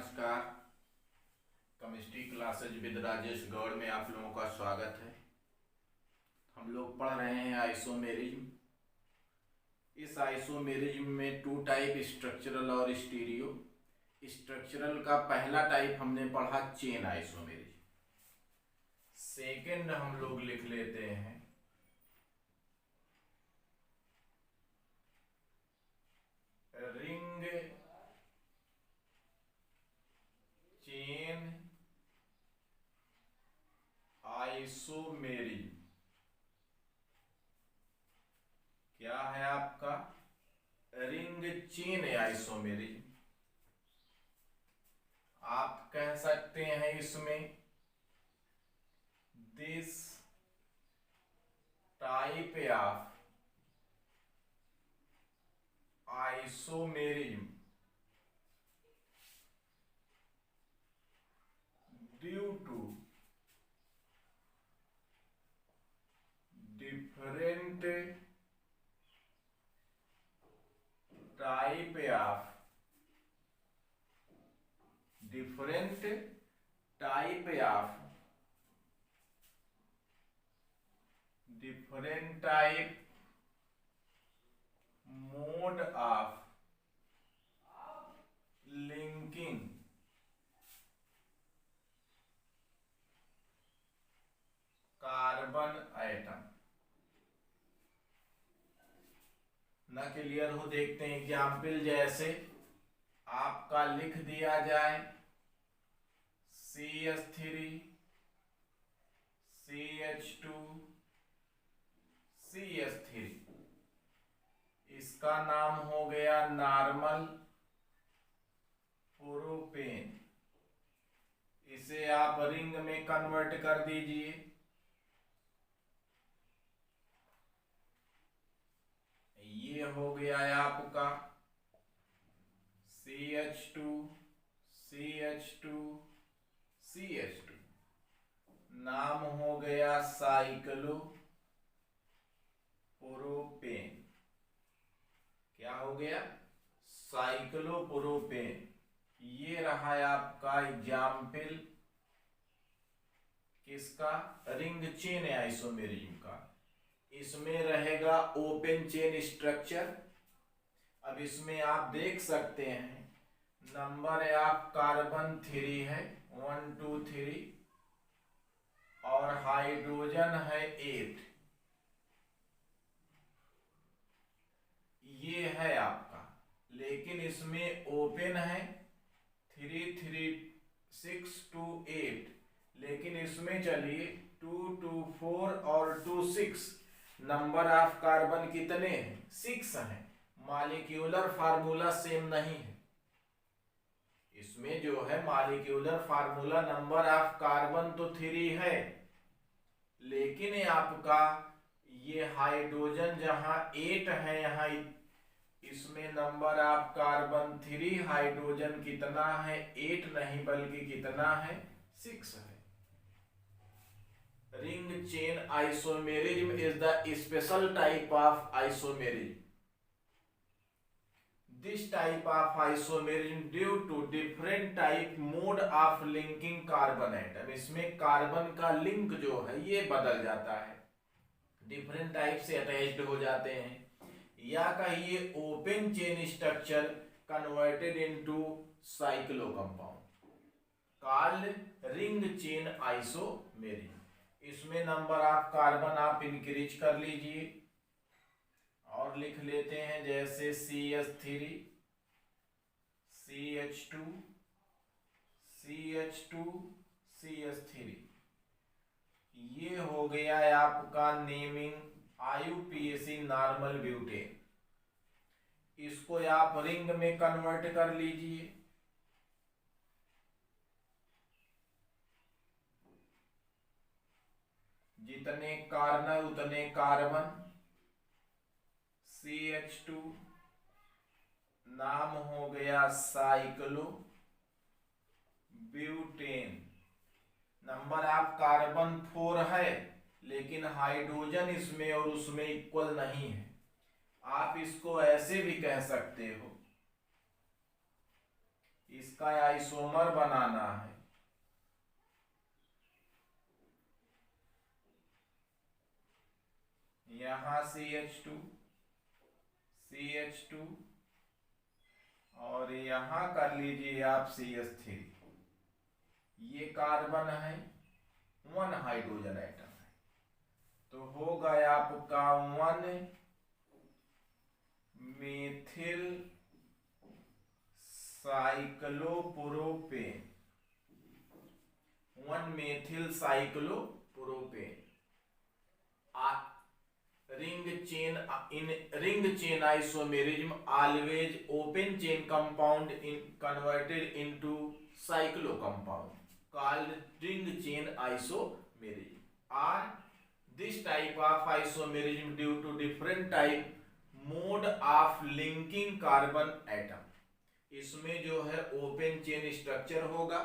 नमस्कार। Chemistry classes with Rajesh Gaur में आप लोगों का स्वागत है। हम लोग पढ़ रहे हैं आइसोमेरिज्म। इस आइसोमेरिज्म में टू टाइप, स्ट्रक्चरल और स्टीरियो। स्ट्रक्चरल का पहला टाइप हमने पढ़ा चेन आइसोमेरिज्म। सेकंड हम लोग लिख लेते हैं रिंग चेन आइसोमेरिज्म। क्या है आपका? Ring chain isomerism. आप कह सकते हैं इसमें this type of isomerism due to different type of different type of different type mode of linking carbon atom. ना क्लियर हो, देखते हैं एग्जाम्पल। जैसे आपका लिख दिया जाए CH3 CH2 CH3, इसका नाम हो गया नॉर्मल प्रोपेन। इसे आप रिंग में कन्वर्ट कर दीजिए। ये हो गया है आपका CH2 CH2 CH2, नाम हो गया साइक्लो प्रोपेन। क्या हो गया? साइक्लोप्रोपेन। ये रहा है आपका एग्जाम्पल किसका? रिंग चेन आइसोमेरिज्म का। इसमें रहेगा ओपन चेन स्ट्रक्चर। अब इसमें आप देख सकते हैं नंबर ऑफ कार्बन 3 है, 1 2 3, और हाइड्रोजन है 8। ये है आपका, लेकिन इसमें ओपन है 3 3 6 2 8, लेकिन इसमें चलिए 2 2 4 और 2 6। नंबर ऑफ कार्बन कितने हैं? 6 हैं। मॉलिक्यूलर फार्मूला सेम नहीं है। इसमें जो है molecular formula number of carbon तो 3 है, लेकिन आपका ये हाइड्रोजन जहां 8 है, यहां इसमें नंबर ऑफ कार्बन 3, हाइड्रोजन कितना है? 8 नहीं बल्कि कितना है? 6 है। Ring chain isomerism is the special type of isomerism. This type of isomerism due to different type mode of linking carbon atom। इसमें कार्बन का लिंक जो है ये बदल जाता है, डिफरेंट टाइप से अटैच्ड हो जाते हैं, या कहिए open chain structure converted into cyclo compound called ring chain isomerism. इसमें नंबर ऑफ कार्बन आप इंक्रीज कर लीजिए और लिख लेते हैं जैसे CH3 CH2 CH2 CH3। ये हो गया है आपका नेमिंग IUPAC नॉर्मल ब्यूटेन। इसको आप रिंग में कन्वर्ट कर लीजिए। जितने कार्बन उतने कार्बन, CH2 नाम हो गया cyclo butane. Number of carbon 4 है, लेकिन हाइड्रोजन इसमें और उसमें इक्वल नहीं है। आप इसको ऐसे भी कह सकते हो इसका आइसोमर बनाना है। यहां CH2 CH2 और यहां कर लीजिए आप CH3। ये कार्बन है, 1 हाइड्रोजन एटम है, तो हो गया आपका 1 methyl cyclopropane. 1 methyl cyclopropane. Ring chain in ring chain isomerism always open chain compound in converted into cyclo compound called ring chain isomerism, or this type of isomerism due to different type mode of linking carbon atom। इसमें जो है open chain structure होगा,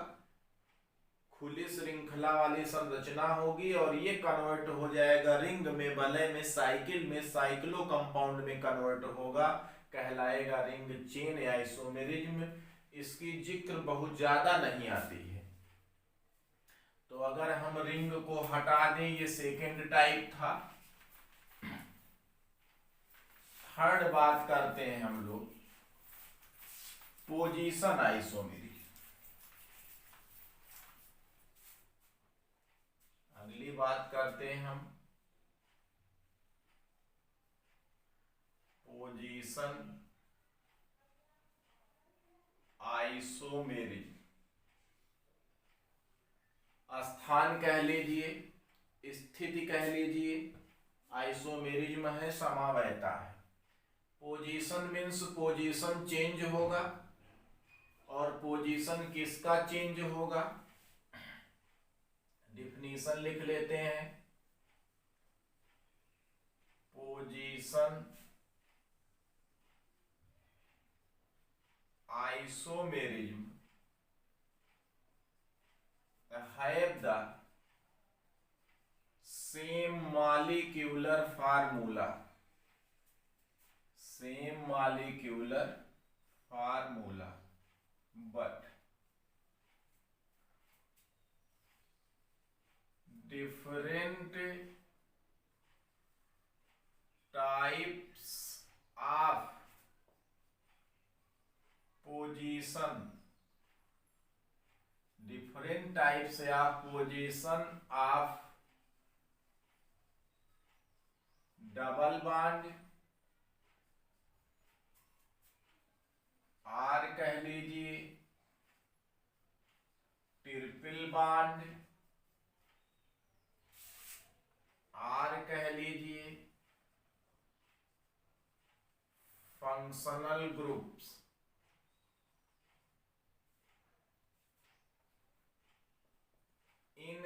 खुली श्रृंखला वाली संरचना होगी, और ये कन्वर्ट हो जाएगा रिंग में, वलय में, साइकिल में, साइक्लो कंपाउंड में कन्वर्ट होगा, कहलाएगा रिंग चेन आइसोमेरिज्म। इसकी जिक्र बहुत ज्यादा नहीं आती है। तो अगर हम रिंग को हटा दें, ये सेकेंड टाइप था। थर्ड बात करते हैं हम लोग पोजीशन आइसोमेरिज्म। अगली बात करते हैं हम पोजीशन आइसोमेरिज्म। स्थान कह लीजिए, स्थिति कह लीजिए, आइसोमेरिज्म है समावयता है। पोजीशन मीन्स पोजीशन चेंज होगा, और पोजीशन किसका चेंज होगा, डिफिनीशन लिख लेते हैं। Position isomerism have the same molecular formula, same molecular formula, but different types of position, different types of position of double bond, R कह लीजिए, ट्रिपल बॉन्ड, R कह लीजिए, functional groups, in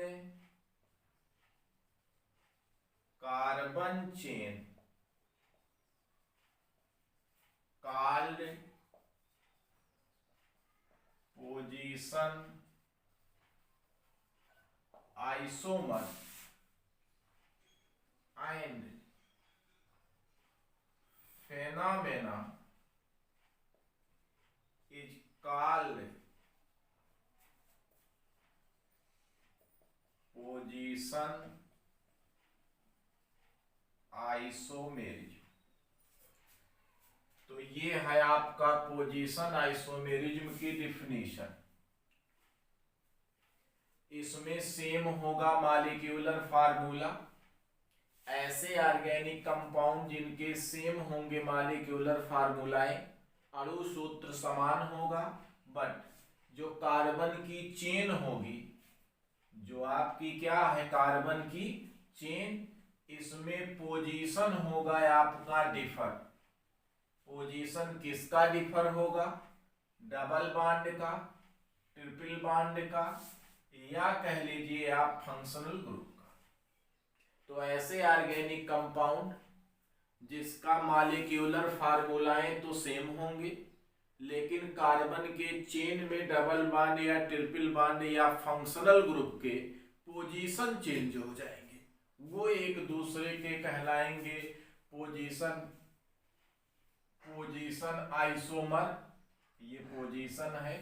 carbon chain called position isomer and phenomena is called position isomerism. तो ये है आपका position isomerism की definition. इसमें सेम होगा मॉलिक्यूलर फार्मूला। ऐसे ऑर्गेनिक कंपाउंड जिनके सेम होंगे मॉलिक्यूलर फार्मूलाएं, अणु सूत्र समान होगा, बट जो कार्बन की चेन होगी, जो आपकी क्या है कार्बन की चेन, इसमें पोजीशन होगा आपका डिफर। पोजीशन किसका डिफर होगा, डबल बॉन्ड का, ट्रिपल बॉन्ड का, या कह लीजिए आप फंक्शनल ग्रुप का। तो ऐसे ऑर्गेनिक कंपाउंड जिसका मॉलिक्यूलर फार्मूलाएं तो सेम होंगे, लेकिन कार्बन के चेन में डबल बॉन्ड या ट्रिपल बॉन्ड या फंक्शनल ग्रुप के पोजीशन चेंज हो जाएंगे, वो एक दूसरे के कहलाएंगे पोजीशन आइसोमर। ये पोजीशन है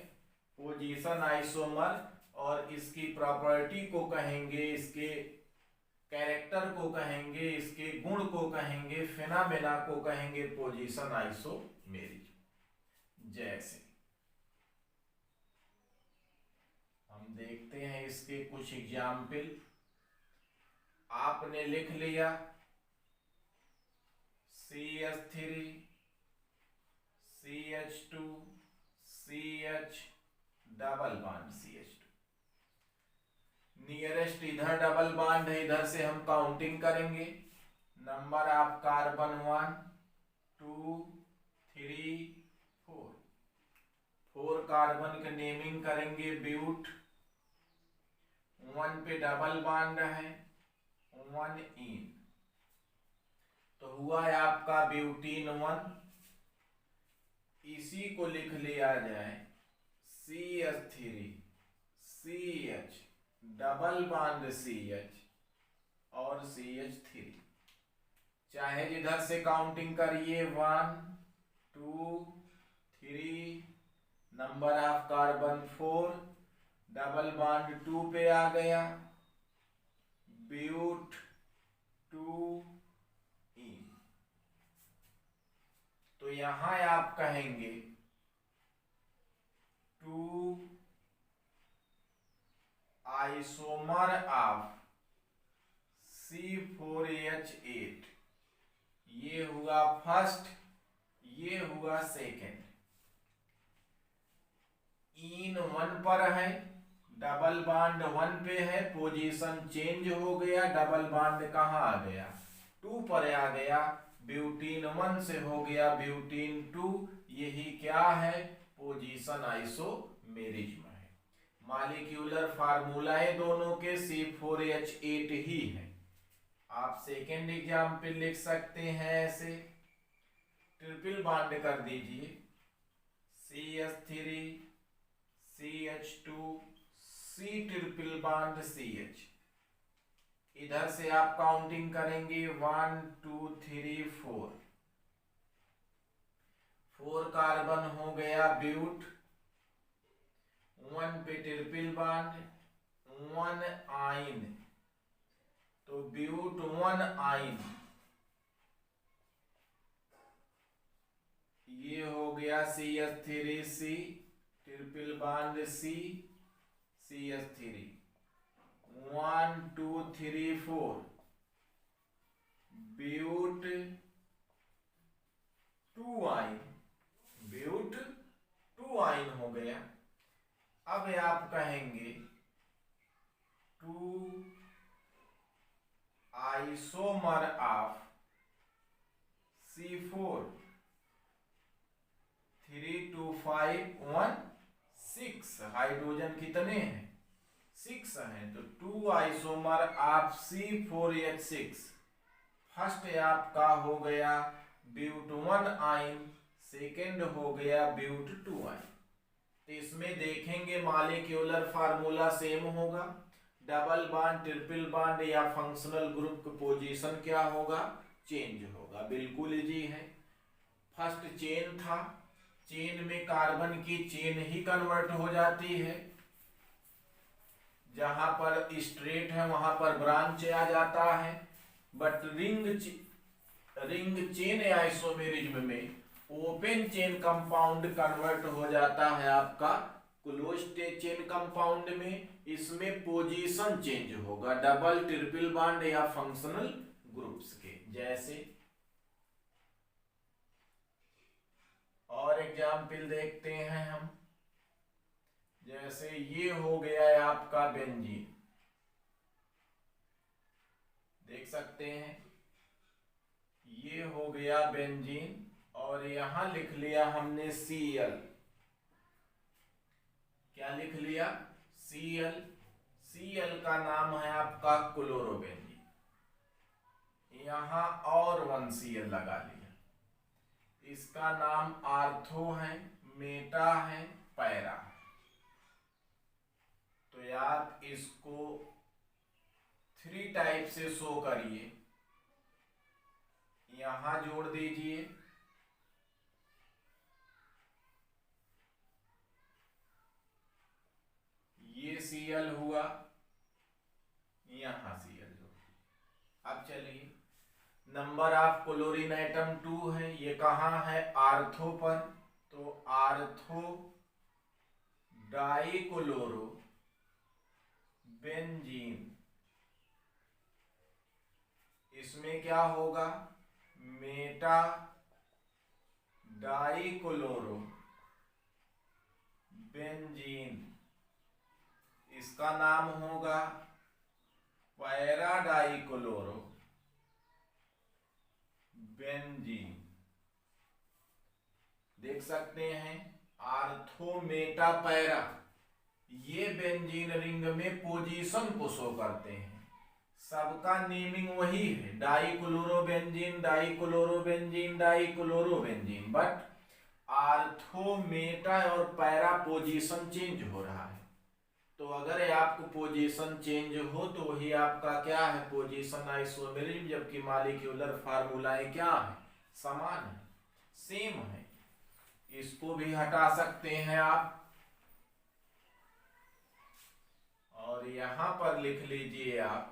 पोजीशन आइसोमर, और इसकी प्रॉपर्टी को कहेंगे, इसके कैरेक्टर को कहेंगे, इसके गुण को कहेंगे, फिनोमेना को कहेंगे पोजीशन आइसोमेरिज्म। जैसे हम देखते हैं इसके कुछ एग्जाम्पल। आपने लिख लिया CH3 CH2 CH double bond CH2। Nearest इधर डबल बॉन्ड है, इधर से हम काउंटिंग करेंगे। Number of carbon 1 2 3 4। 4 कार्बन का नेमिंग करेंगे ब्यूट। 1 पे डबल बॉन्ड है, 1 इन, तो हुआ है आपका ब्यूटीन 1। इसी को लिख लिया जाए CH3 CH double bond CH और CH3। चाहे जिधर से काउंटिंग करिए 1 2 3, number of carbon 4, double bond 2 पे आ गया, ब्यूट 2 इन। तो यहां आप कहेंगे 2 आइसोमर ऑफ C4H8। ये हुआ फर्स्ट, ये हुआ सेकेंड। इन 1 पर है, डबल बॉन्ड 1 पे है, पोजीशन चेंज हो गया, डबल बॉन्ड कहाँ आ गया 2 पर आ गया, ब्यूटीन 1 से हो गया ब्यूटीन 2। यही क्या है, पोजीशन आइसोमेरिज्म है। मॉलिक्यूलर फार्मूलाएं दोनों के C4H8 ही है। आप सेकेंड एग्जाम्पल लिख सकते हैं ऐसे, ट्रिपल बॉन्ड कर दीजिए CH3 CH2 C triple bond CH। इधर से आप काउंटिंग करेंगे 1 2 3 4। 4 कार्बन हो गया ब्यूट, 1 पे ट्रिपल बॉन्ड, 1 आइन, तो ब्यूट 1 आइन। ये हो गया CH3C triple bond C CH3, 1 2 3 4, ब्यूट 2 आइन, ब्यूट 2 आइन हो गया। अब आप कहेंगे 2 आइसोमर ऑफ C4 3 2 5 1 6। हाइड्रोजन कितने हैं 6 हैं, तो 2 आइसोमर ऑफ C4H6। फर्स्ट आपका हो गया ब्यूट 1 आइन, सेकेंड हो गया ब्यूट 2 आइन। तो इसमें देखेंगे मॉलिक्यूलर फार्मूला सेम होगा, डबल बॉन्ड ट्रिपल बॉन्ड या फंक्शनल ग्रुप की पोजीशन क्या होगा, चेंज होगा। बिल्कुल इजी है। फर्स्ट चेन था, चेन में कार्बन की चेन ही कन्वर्ट हो जाती है, जहां पर स्ट्रेट है वहां पर ब्रांच आ जाता है। बट रिंग चेन आइसोमेरिज्म में ओपन चेन कंपाउंड कन्वर्ट हो जाता है आपका क्लोज्ड चेन कंपाउंड में। इसमें पोजीशन चेंज होगा डबल ट्रिपल बॉन्ड या फंक्शनल ग्रुप्स के। जैसे और एग्जाम्पल देखते हैं हम, जैसे ये हो गया है आपका बेंजीन, देख सकते हैं ये हो गया बेंजीन, और यहां लिख लिया हमने Cl। क्या लिख लिया Cl। Cl का नाम है आपका क्लोरोबेंजीन। यहां और 1 Cl लगा लिया, इसका नाम आर्थो है, मेटा है, पैरा है। तो आप इसको 3 टाइप से शो करिए। यहां जोड़ दीजिए, ये Cl हुआ, यहाँ Cl जो। अब चलिए, नंबर ऑफ क्लोरीन एटम 2 है, ये कहाँ है, आर्थो पर, तो आर्थो डाइक्लोरो बेंजीन, इसमें क्या होगा, मेटा डाइक्लोरो बेंजीन, इसका नाम होगा पैरा डाइक्लोरो बेंजीन। देख सकते हैं आर्थो मेटा पैरा, ये बेंजीन रिंग में पोजीशन को शो करते हैं, सबका नेमिंग वही है, dichlorobenzene dichlorobenzene dichlorobenzene, but ortho Meta और पैरा पोजीशन चेंज हो रहा है। तो अगर आपको पोजीशन चेंज हो तो वही आपका क्या है, पोजीशन आइसोमेरिज्म, जबकि मॉलिक्यूलर फार्मूलाएं क्या है, समान है, सेम है। इसको भी हटा सकते हैं आप, और यहां पर लिख लीजिए आप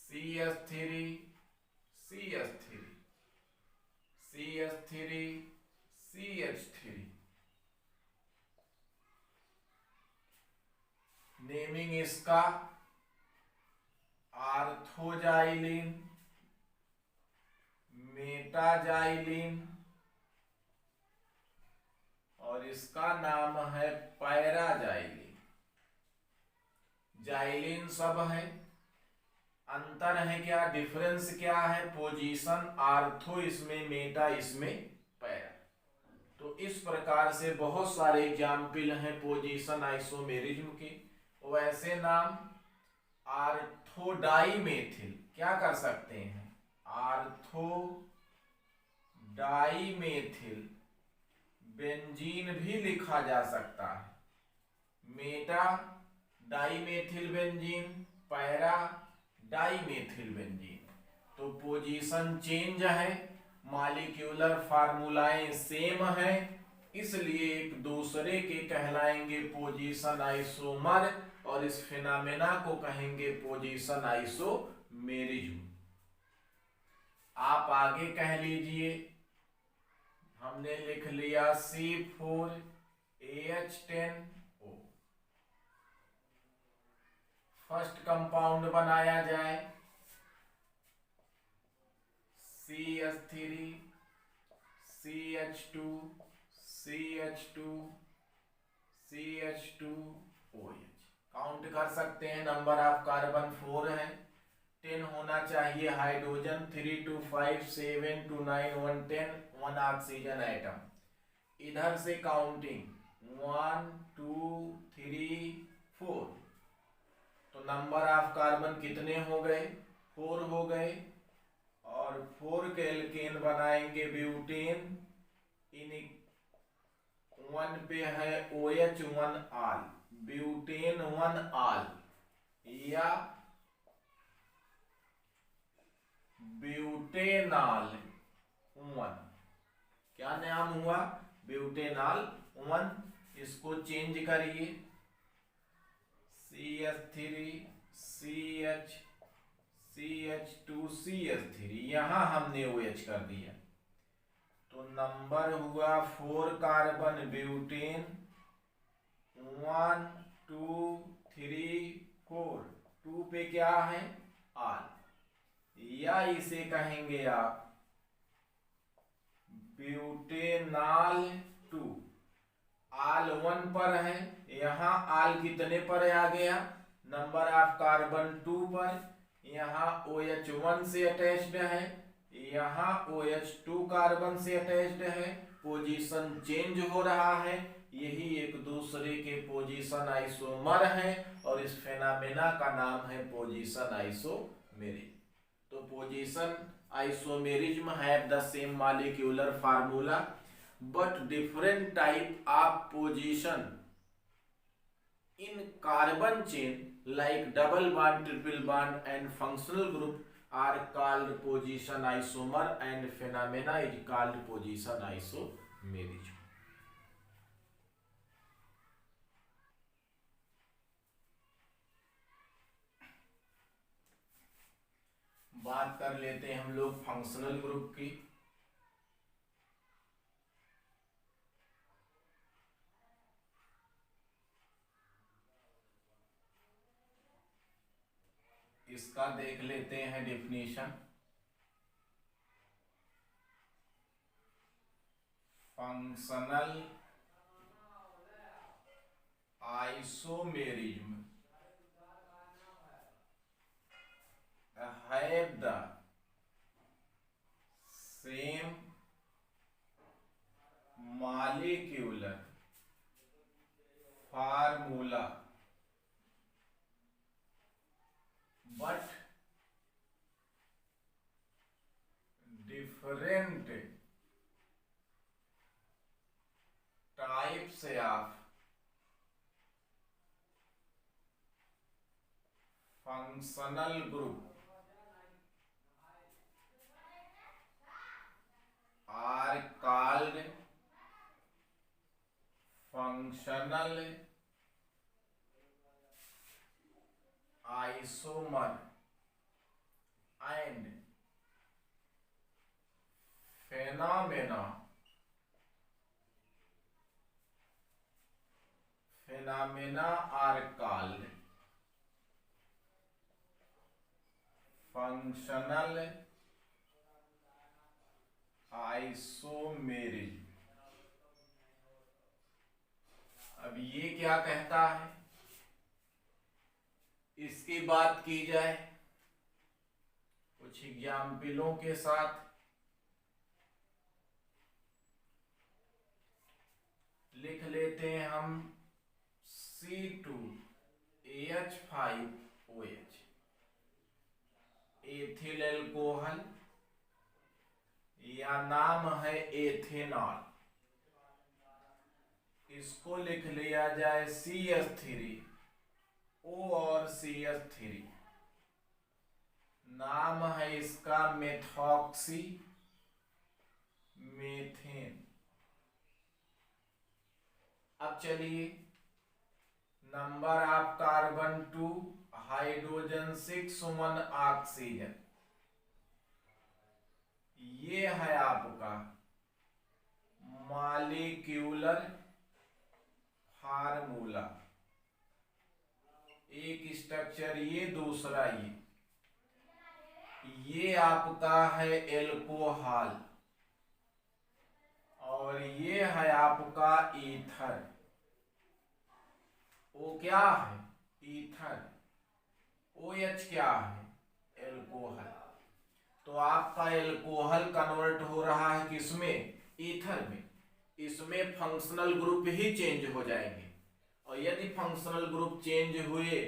CH3 CH3 CH3 CH3, naming इसका आर्थोजाइलिन मेटाजाइलिन, और इसका नाम है पैराजाइलिन। जाइलिन सब है, अंतर है क्या, डिफरेंस क्या है, पोजीशन, आर्थो इसमें मेटा इसमें पैरा। तो इस प्रकार से बहुत सारे एग्जाम्पल हैं पोजीशन आइसोमेरिज्म के। वैसे नाम आर्थोडाइमेथिल, क्या कर सकते हैं, आर्थोडाइमेथिल बेंजीन भी लिखा जा सकता है, Meta dimethyl benzene, para dimethyl benzene. तो पोजीशन चेंज है, मॉलिक्यूलर फार्मूलाएं सेम है, इसलिए एक दूसरे के कहलाएंगे पोजीशन आइसोमर, और इस फिनोमेना को कहेंगे पोजीशन आइसोमेरिज्म। आप आगे कह लीजिए, हमने लिख लिया C4AH10O, फर्स्ट कंपाउंड बनाया जाए, CH3 CH2 CH2 CH2OH। Count कर सकते हैं, नंबर ऑफ कार्बन 4 है, 10 होना चाहिए हाइड्रोजन, 3 2 5 7 2 9 1 10, 1 ऑक्सीजन एटम। इधर से काउंटिंग 1 2 3 4, तो नंबर ऑफ कार्बन कितने हो गए, 4 हो गए, और 4 के एल्केन बनाएंगे ब्यूटेन, इन 1 पे है OH 1 आल, ब्यूटेन 1 आल, या ब्यूटेनाल 1, क्या नाम हुआ, ब्यूटेनाल 1। इसको चेंज करिए, CH3 CH CH2 CH3, यहां हमने OH कर दिया, तो नंबर हुआ 4 कार्बन ब्यूटेन, 1 2 3 4, 2 पे क्या है, आल, या इसे कहेंगे आप ब्यूटेनाल 2। आल 1 पर है, यहां आल कितने पर आ गया, नंबर ऑफ कार्बन 2 पर, यहां OH 1 से अटैच्ड है, यहां OH 2 कार्बन से अटैच्ड है, पोजीशन चेंज हो रहा है, यही एक दूसरे के पोजीशन आइसोमर है, और इस फेनोमेना का नाम है पोजीशन आइसोमेरिज्म। तो position isomerism have the same molecular formula but different type of position in carbon chain like double bond, triple bond and functional group are called position isomer, and phenomena is called position isomerism. बात कर लेते हैं हम लोग functional group की। इसका देख लेते हैं definition. Functional isomerism have the same molecular formula but different types of functional group are called functional isomer and phenomena are called functional isomerism. अब ये क्या कहता है, इसकी बात की जाए कुछ एग्जाम्पलों के साथ। लिख लेते हैं हम C2H5OH एथिल एल्कोहल या नाम है एथेनॉल। इसको लिख लिया जाए CH3O और CH3। नाम है इसका मेथॉक्सी मेथेन। अब चलिए number of carbon 2 hydrogen 6 1 oxygen, ये है आपका मॉलिक्यूलर फार्मूला। एक स्ट्रक्चर ये, दूसरा ये आपका है एल्कोहल और ये है आपका ईथर। ओ क्या है, ईथर। OH क्या है, एल्कोहल। तो आपका एल्कोहल कन्वर्ट हो रहा है किसमें, ईथर में। इसमें फंक्शनल ग्रुप ही चेंज हो जाएंगे और यदि फंक्शनल ग्रुप चेंज हुए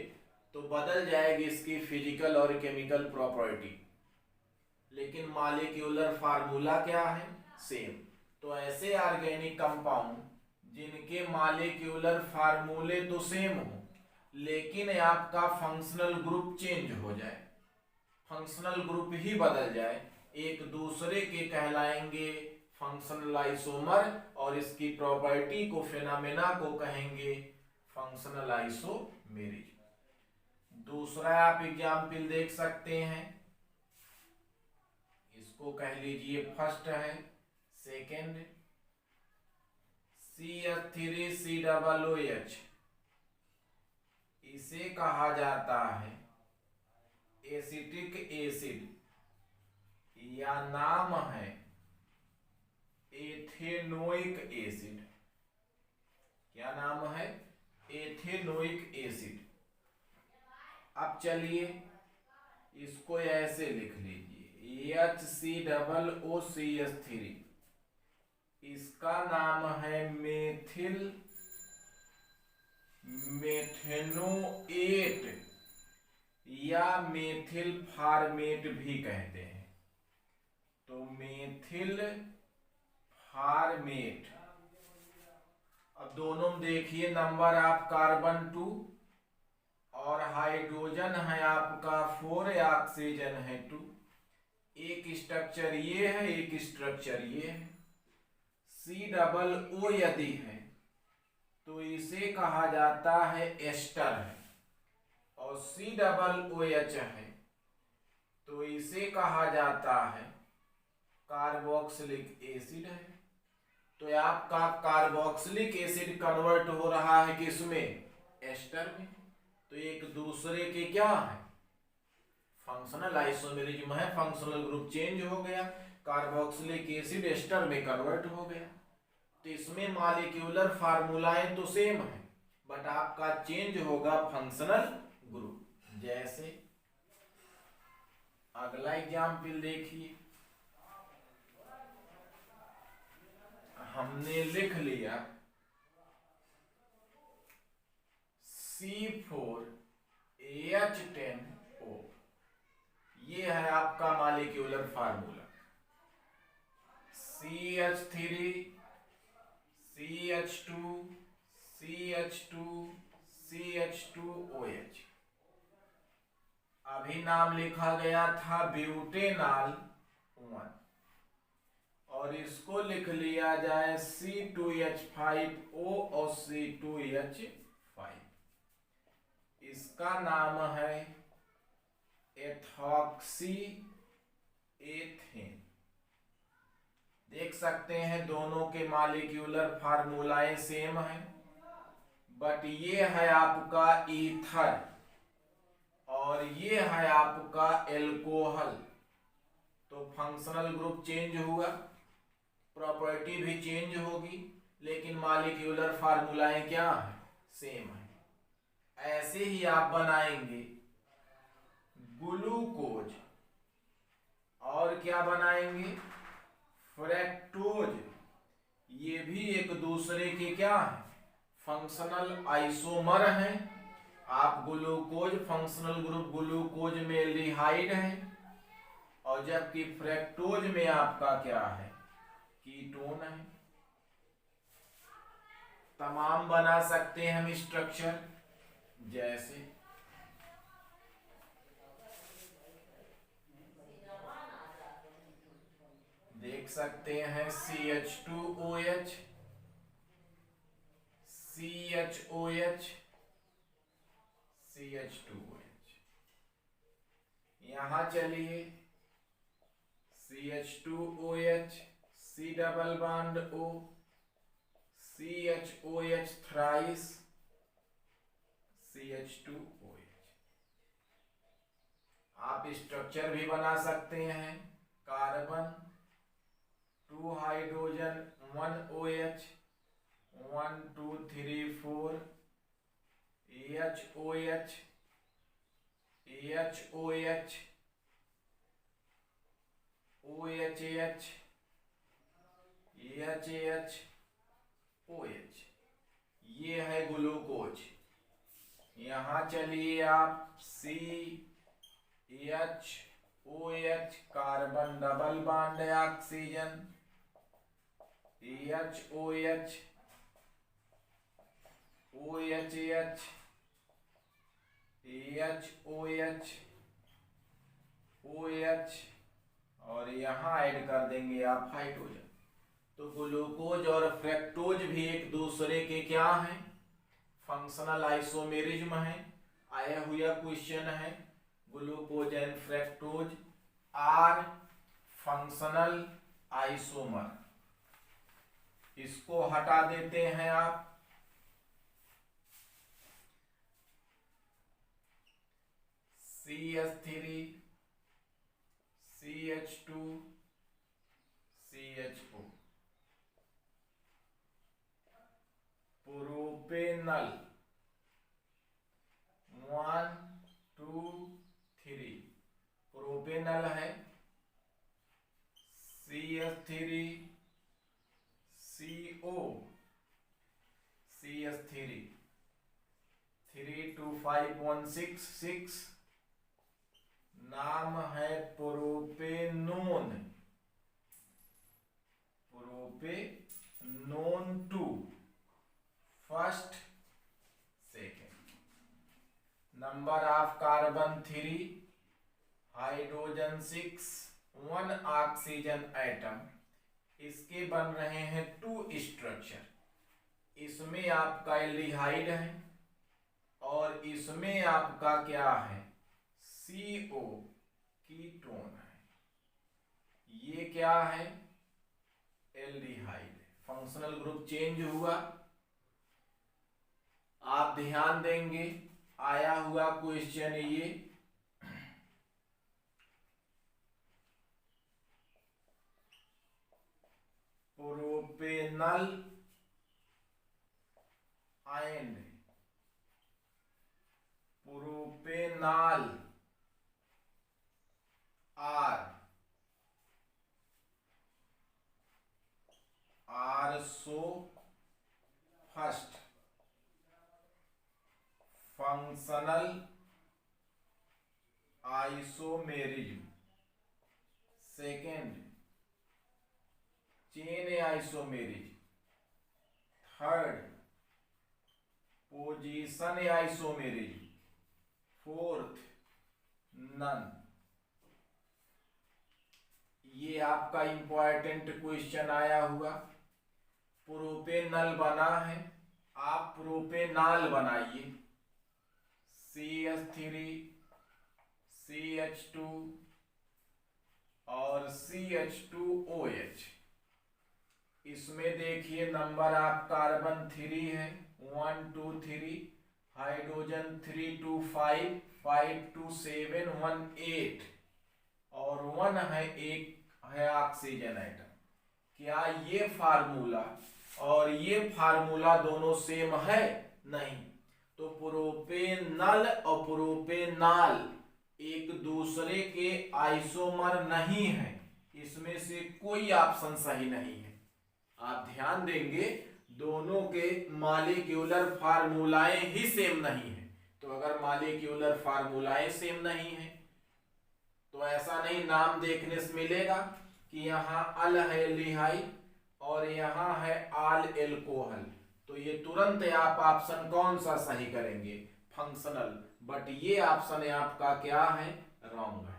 तो बदल जाएगी इसकी फिजिकल और केमिकल प्रॉपर्टी, लेकिन मॉलिक्यूलर फार्मूला क्या है, सेम। तो ऐसे ऑर्गेनिक कंपाउंड जिनके मॉलिक्यूलर फार्मूले तो सेम हो लेकिन आपका फंक्शनल ग्रुप चेंज हो जाए, फंक्शनल ग्रुप ही बदल जाए, एक दूसरे के कहलाएंगे फंक्शनल आइसोमर और इसकी प्रॉपर्टी को, फेनोमेना को कहेंगे फंक्शनल आइसोमेरिज्म। दूसरा आप एग्जाम्पल देख सकते हैं, इसको कह लीजिए फर्स्ट है, सेकेंड CH3COOH, इसे कहा जाता है एसिटिक एसिड या नाम है एथेनोइक एसिड। क्या नाम है, एथेनोइक एसिड। अब चलिए इसको ऐसे लिख लीजिए HCOOCH3, इसका नाम है मेथिल मेथेनोएट या मेथिल फार्मेट भी कहते हैं। तो मेथिल फार्मेट। अब दोनों देखिए नंबर ऑफ कार्बन 2 और हाइड्रोजन है आपका 4, ऑक्सीजन है 2। एक स्ट्रक्चर ये है, एक स्ट्रक्चर ये है। COO यदि है तो इसे कहा जाता है एस्टर है, और COOH है तो इसे इसे कहा जाता है कार्बोक्सिलिक एसिड है। तो आपका कार्बोक्सिलिक एसिड कन्वर्ट हो रहा है किसमें? एस्टर में। तो एक दूसरे के क्या है? फंक्शनल आइसोमेरिज्म है, फंक्शनल ग्रुप चेंज हो गया, कार्बोक्सिलिक एसिड एस्टर में कन्वर्ट हो गया। तो इसमें मॉलिक्यूलर फार्मूलाएं तो सेम है, बट आपका चेंज होगा फंक्शनल ग्रुप। जैसे अगला एग्जाम्पल देखिए, हमने लिख लिया C4H10O, ये है आपका molecular formula. CH3 CH2 CH2 CH2OH। अभी नाम लिखा गया था ब्यूटेनॉल 1, और इसको लिख लिया जाए C2H5O और C2H5। इसका नाम है एथॉक्सी एथेन। देख सकते हैं दोनों के मॉलिक्यूलर फार्मूलाएं सेम हैं, बट ये है आपका ईथर और ये है आपका एल्कोहल। तो फंक्शनल ग्रुप चेंज हुआ, प्रॉपर्टी भी चेंज होगी, लेकिन मॉलिक्यूलर फार्मूलाएं क्या है? सेम है। ऐसे ही आप बनाएंगे ग्लूकोज, और क्या बनाएंगे? फ्रैक्टोज। ये भी एक दूसरे के क्या है? फंक्शनल आइसोमर हैं। आप ग्लूकोज फंक्शनल ग्रुप ग्लूकोज में एल्डिहाइड है, और जबकि फ्रैक्टोज में आपका क्या है? कीटोन है। तमाम बना सकते हैं हम स्ट्रक्चर, जैसे देख सकते हैं CH2OH CHOH CH2OH। यहां चलिए CH2OH C double bond O CHOH thrice CH2OH। आप स्ट्रक्चर भी बना सकते हैं। Carbon 2 hydrogen 1 OH 1 2 3 4 HOH HOH OHH AHH OH। ये है ग्लूकोज। यहां चलिए आप CHOH carbon double bond oxygen HOH OHH AHOH OH, और यहां ऐड कर देंगे आप हाइड्रोजन। तो ग्लूकोज और फ्रैक्टोज भी एक दूसरे के क्या हैं? फंक्शनल आइसोमेरिज्म है। आया हुआ क्वेश्चन है, glucose and fructose are functional isomer. इसको हटा देते हैं आप। CH3 CH2 CHO propanal 1 2 3 propanal है। CH3 CO CH3 32516 नाम है propanone 2 first second. Number of carbon 3 hydrogen 6 1 oxygen atom. इसके बन रहे हैं 2 स्ट्रक्चर। इसमें आपका एल्डिहाइड है और इसमें आपका क्या है? CO कीटोन है। क्या है, एल्डिहाइड। फंक्शनल ग्रुप चेंज हुआ। आप ध्यान देंगे आया हुआ क्वेश्चन ये propanal and propanol are so first functional isomerism, second chain isomerism, third position isomerism, fourth none. ये आपका इंपॉर्टेंट क्वेश्चन आया हुआ। प्रोपेनल बना है, आप प्रोपेनॉल बनाइए, CH3 CH2 और CH2OH। इसमें देखिए नंबर आप कार्बन 3 है, 1 2 3, हाइड्रोजन 3 2 5 5 2 7 1 8 और 1 है, एक है ऑक्सीजन एटम। क्या ये फार्मूला और ये फार्मूला दोनों सेम है? नहीं। तो प्रोपेनल और प्रोपेनॉल एक दूसरे के आइसोमर नहीं है। इसमें से कोई ऑप्शन सही नहीं है। आप ध्यान देंगे दोनों के मॉलिक्यूलर फार्मूलाएं ही सेम नहीं है। तो अगर मॉलिक्यूलर फार्मूलाएं सेम नहीं है तो ऐसा नहीं नाम देखने से मिलेगा कि यहाँ अल है एल्डिहाइड और यहाँ है आल एल्कोहल, तो ये तुरंत आप ऑप्शन कौन सा सही करेंगे? फंक्शनल। बट ये ऑप्शन आपका क्या है? रॉन्ग है।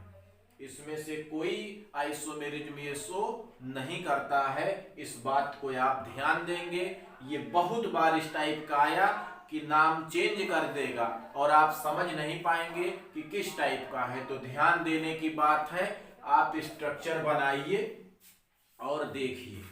इसमें से कोई आइसोमेरिज्म ये शो नहीं करता है। इस बात को आप ध्यान देंगे। ये बहुत बार इस टाइप का आया कि नाम चेंज कर देगा और आप समझ नहीं पाएंगे कि किस टाइप का है। तो ध्यान देने की बात है, आप स्ट्रक्चर बनाइए और देखिए।